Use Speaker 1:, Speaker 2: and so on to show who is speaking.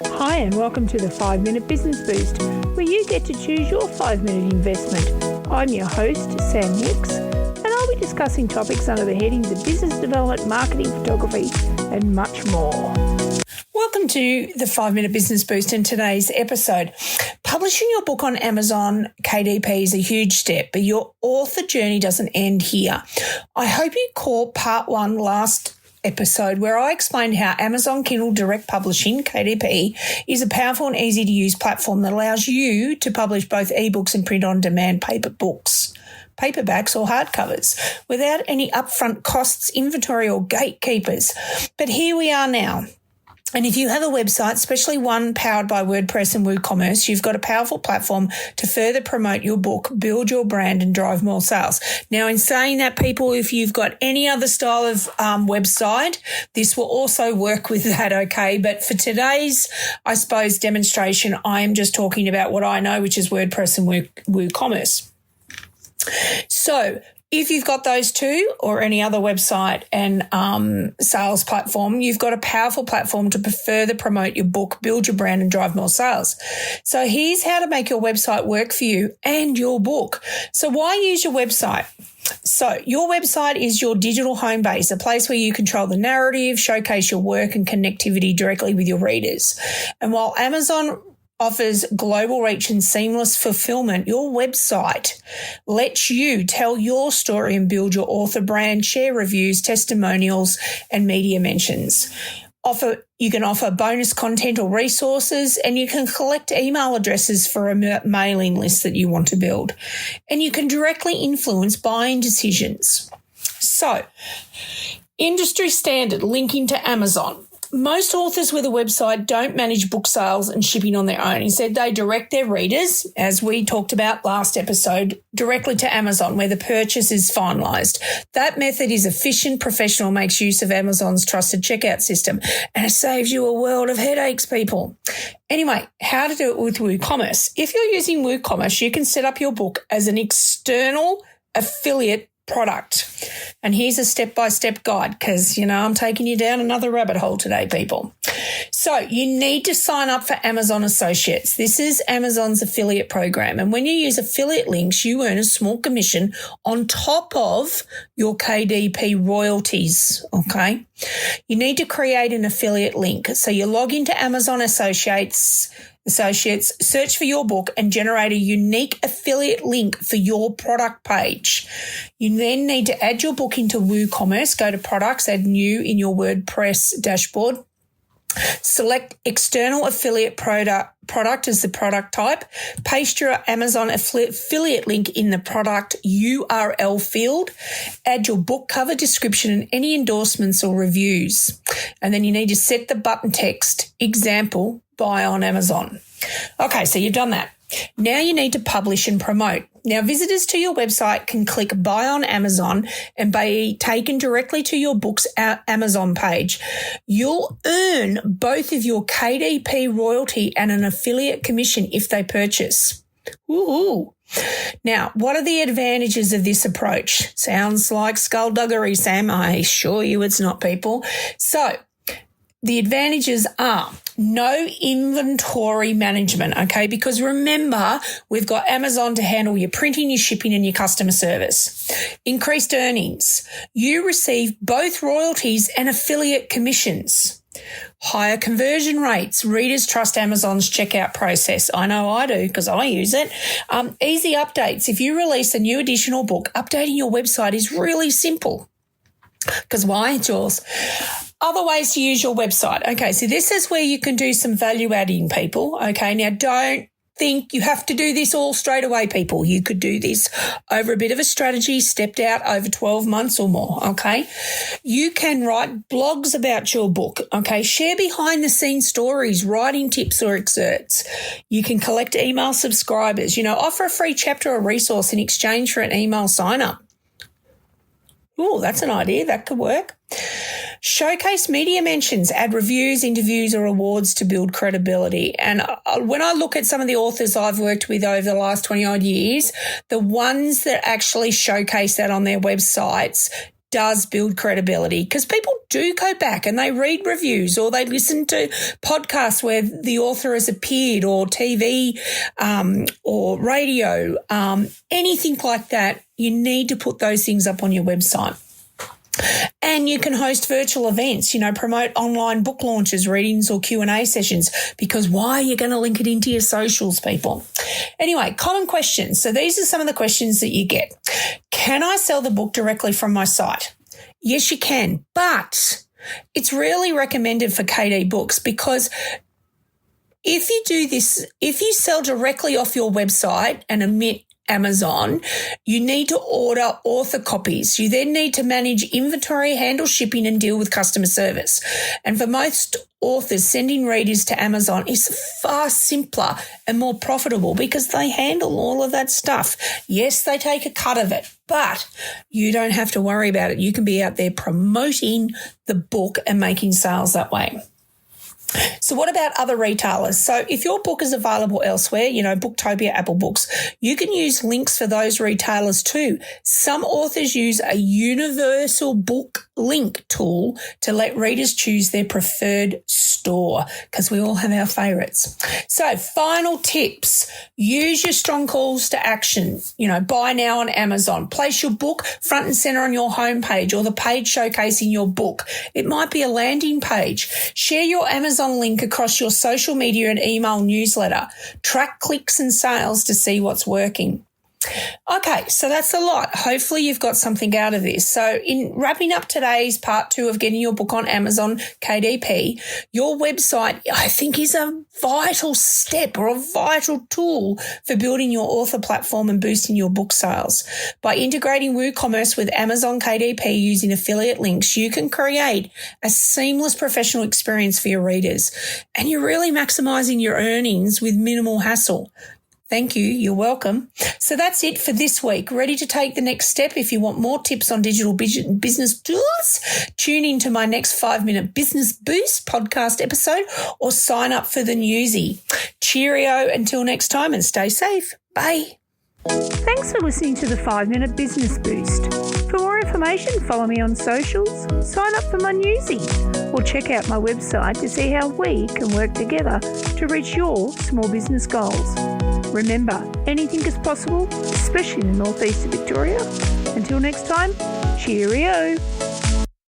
Speaker 1: Hi and welcome to the 5-Minute Business Boost, where you get to choose your 5-minute investment. I'm your host, Sam Hicks, and I'll be discussing topics under the headings of business development, marketing, photography, and much more. Welcome to the 5-Minute Business Boost in today's episode. Publishing your book on Amazon KDP is a huge step, but your author journey doesn't end here. I hope you caught part 1 last episode where I explained how Amazon Kindle Direct Publishing, KDP, is a powerful and easy to use platform that allows you to publish both ebooks and print-on-demand paper books, paperbacks or hardcovers, without any upfront costs, inventory or gatekeepers. But here we are now. And if you have a website, especially one powered by WordPress and WooCommerce, you've got a powerful platform to further promote your book, build your brand and drive more sales. Now, in saying that, people, if you've got any other style of website, this will also work with that, okay? But for today's, I suppose, demonstration, I am just talking about what I know, which is WordPress and WooCommerce. So, if you've got those two or any other website and sales platform, you've got a powerful platform to further promote your book, build your brand and drive more sales. So here's how to make your website work for you and your book. So why use your website? So your website is your digital home base, a place where you control the narrative, showcase your work and connectivity directly with your readers. And while Amazon offers global reach and seamless fulfillment, your website lets you tell your story and build your author brand, share reviews, testimonials, and media mentions. You can offer bonus content or resources, and you can collect email addresses for a mailing list that you want to build. And you can directly influence buying decisions. So, industry standard linking to Amazon. Most authors with a website don't manage book sales and shipping on their own. Instead, they direct their readers, as we talked about last episode, directly to Amazon, where the purchase is finalised. That method is efficient, professional, makes use of Amazon's trusted checkout system, and it saves you a world of headaches, people. Anyway, how to do it with WooCommerce. If you're using WooCommerce, you can set up your book as an external affiliate product. And here's a step-by-step guide because, I'm taking you down another rabbit hole today, people. So you need to sign up for Amazon Associates. This is Amazon's affiliate program. And when you use affiliate links, you earn a small commission on top of your KDP royalties, okay? You need to create an affiliate link. So you log into Amazon Associates, search for your book and generate a unique affiliate link for your product page. You then need to add your book into WooCommerce, go to products, add new in your WordPress dashboard. Select external affiliate product as the product type. Paste your Amazon affiliate link in the product URL field. Add your book cover description and any endorsements or reviews. And then you need to set the button text, example, buy on Amazon. Okay, so you've done that. Now you need to publish and promote. Now, visitors to your website can click buy on Amazon and be taken directly to your book's Amazon page. You'll earn both of your KDP royalty and an affiliate commission if they purchase. Woohoo! Now, what are the advantages of this approach? Sounds like skullduggery, Sam. I assure you it's not, people. So, the advantages are no inventory management, okay? Because remember, we've got Amazon to handle your printing, your shipping, and your customer service. Increased earnings. You receive both royalties and affiliate commissions. Higher conversion rates. Readers trust Amazon's checkout process. I know I do because I use it. Easy updates. If you release a new edition or book, updating your website is really simple. Because why? It's yours. Other ways to use your website. Okay, so this is where you can do some value adding, people. Okay, now don't think you have to do this all straight away, people. You could do this over a bit of a strategy, stepped out over 12 months or more, okay? You can write blogs about your book, okay? Share behind the scenes stories, writing tips or excerpts. You can collect email subscribers, offer a free chapter or resource in exchange for an email sign up. Oh, that's an idea. That could work. Showcase media mentions, add reviews, interviews or awards to build credibility. And when I look at some of the authors I've worked with over the last 20 odd years, the ones that actually showcase that on their websites
Speaker 2: does build credibility because people do go back and they read reviews or they listen to podcasts where the author has appeared, or TV or radio, anything like that. You need to put those things up on your website. And you can host virtual events, promote online book launches, readings or Q&A sessions, because why are you going to link it into your socials, people? Anyway, common questions. So these are some of the questions that you get. Can I sell the book directly from my site? Yes, you can, but it's really recommended for KD books, because if you do this, if you sell directly off your website and omit Amazon, you need to order author copies. You then need to manage inventory, handle shipping, and deal with customer service. And for most authors, sending readers to Amazon is far simpler and more profitable because they handle all of that stuff. Yes, they take a cut of it, but you don't have to worry about it. You can be out there promoting the book and making sales that way. So what about other retailers? So if your book is available elsewhere, Booktopia, Apple Books, you can use links for those retailers too. Some authors use a universal book link tool to let readers choose their preferred store, because we all have our favorites. So final tips: use your strong calls to action. Buy now on Amazon. Place your book front and center on your homepage or the page showcasing your book. It might be a landing page. Share your Amazon link across your social media and email newsletter. Track clicks and sales to see what's working. Okay, so that's a lot. Hopefully you've got something out of this. So in wrapping up today's part 2 of getting your book on Amazon KDP, your website, I think, is a vital step or a vital tool for building your author platform and boosting your book sales. By integrating WooCommerce with Amazon KDP using affiliate links, you can create a seamless professional experience for your readers, and you're really maximizing your earnings with minimal hassle. Thank you. You're welcome. So that's it for this week. Ready to take the next step? If you want more tips on digital business tools, tune into my next 5-minute Business Boost podcast episode or sign up for the newsie. Cheerio until next time, and stay safe. Bye.
Speaker 1: Thanks for listening to the 5-Minute Business Boost. For more information, follow me on socials, sign up for my newsie, or check out my website to see how we can work together to reach your small business goals. Remember, anything is possible, especially in the northeast of Victoria. Until next time, cheerio.